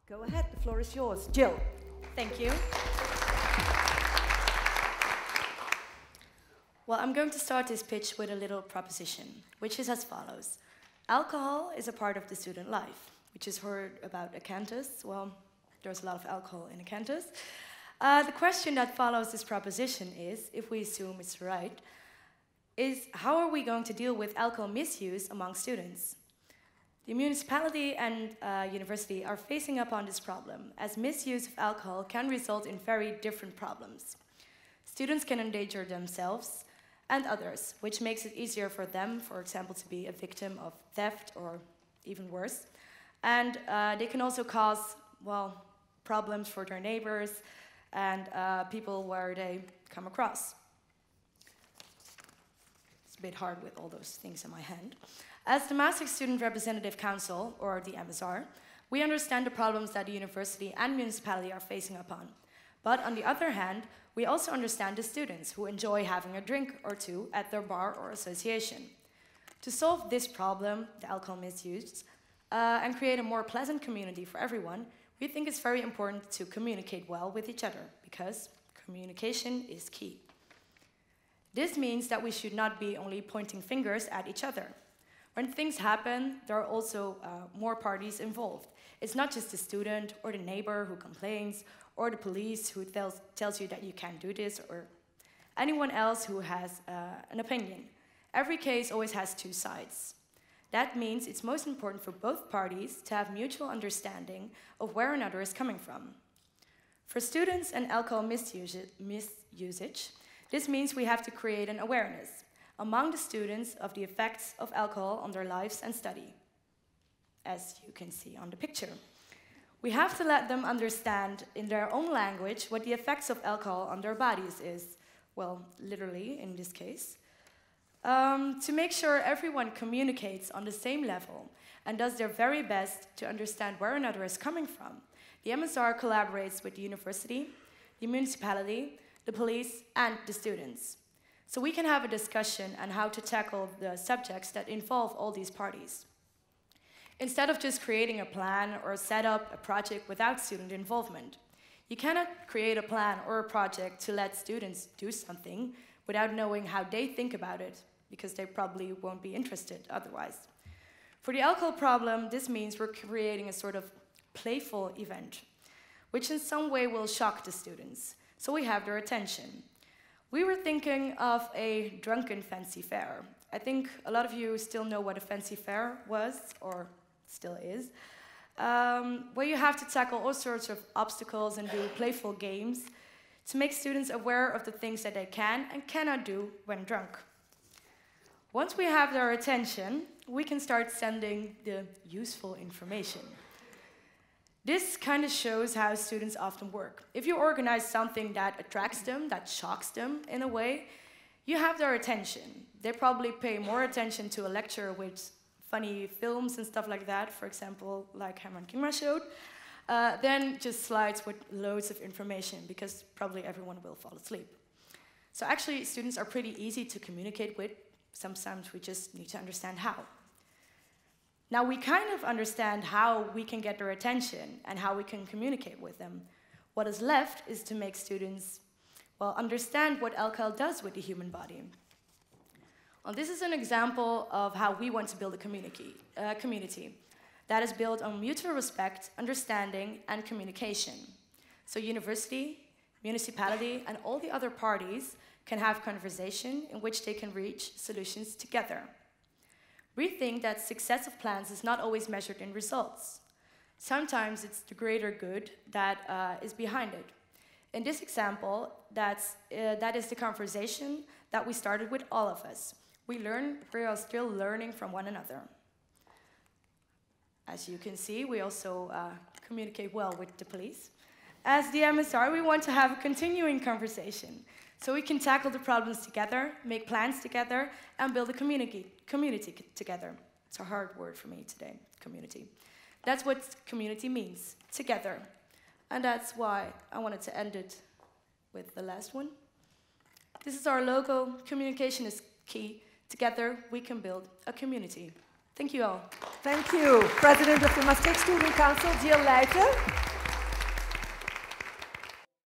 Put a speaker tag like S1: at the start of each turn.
S1: Go ahead, the floor is yours. Jill.
S2: Thank you. Well, I'm going to start this pitch with a little proposition, which is as follows. Alcohol is a part of the student life, which is heard about a campus. Well, there's a lot of alcohol in a campus. The question that follows this proposition is, if we assume it's right, is how are we going to deal with alcohol misuse among students? The municipality and university are facing up on this problem, as misuse of alcohol can result in very different problems. Students can endanger themselves and others, which makes it easier for them, for example, to be a victim of theft or even worse. And they can also cause, well, problems for their neighbors and people where they come across. It's a bit hard with all those things in my hand. As the Maastrichtse Student Representative Council, or the MSR, we understand the problems that the university and municipality are facing upon. But on the other hand, we also understand the students who enjoy having a drink or two at their bar or association. To solve this problem, the alcohol misuse, and create a more pleasant community for everyone, we think it's very important to communicate well with each other, because communication is key. This means that we should not be only pointing fingers at each other. When things happen, there are also more parties involved. It's not just the student or the neighbor who complains, or the police who tells you that you can't do this, or anyone else who has an opinion. Every case always has two sides. That means it's most important for both parties to have mutual understanding of where another is coming from. For students and alcohol misusage, this means we have to create an awareness among the students of the effects of alcohol on their lives and study, as you can see on the picture. We have to let them understand in their own language what the effects of alcohol on their bodies is, well, literally in this case, to make sure everyone communicates on the same level and does their very best to understand where another is coming from. The MSR collaborates with the university, the municipality, the police, and the students. So we can have a discussion on how to tackle the subjects that involve all these parties. Instead of just creating a plan or set up a project without student involvement. You cannot create a plan or a project to let students do something without knowing how they think about it, because they probably won't be interested otherwise. For the alcohol problem, this means we're creating a sort of playful event, which in some way will shock the students, so we have their attention. We were thinking of a drunken fancy fair. I think a lot of you still know what a fancy fair was, or still is, where you have to tackle all sorts of obstacles and do playful games to make students aware of the things that they can and cannot do when drunk. Once we have their attention, we can start sending the useful information. This kind of shows how students often work. If you organize something that attracts them, that shocks them in a way, you have their attention. They probably pay more attention to a lecture with funny films and stuff like that, for example, like Herman Kingma showed, than just slides with loads of information, because probably everyone will fall asleep. So actually, students are pretty easy to communicate with. Sometimes we just need to understand how. Now, we kind of understand how we can get their attention and how we can communicate with them. What is left is to make students, well, understand what alcohol does with the human body. Well, this is an example of how we want to build a community that is built on mutual respect, understanding, and communication. So university, municipality, and all the other parties can have conversation in which they can reach solutions together. We think that success of plans is not always measured in results. Sometimes it's the greater good that is behind it. In this example, that is the conversation that we started with all of us. We are still learning from one another. As you can see, we also communicate well with the police. As the MSR, we want to have a continuing conversation, so we can tackle the problems together, make plans together, and build a community together. It's a hard word for me today, community. That's what community means, together. And that's why I wanted to end it with the last one. This is our logo. Communication is key. Together, we can build a community. Thank you all.
S1: Thank you. President of the Maastricht Student Council, Jill Leyten.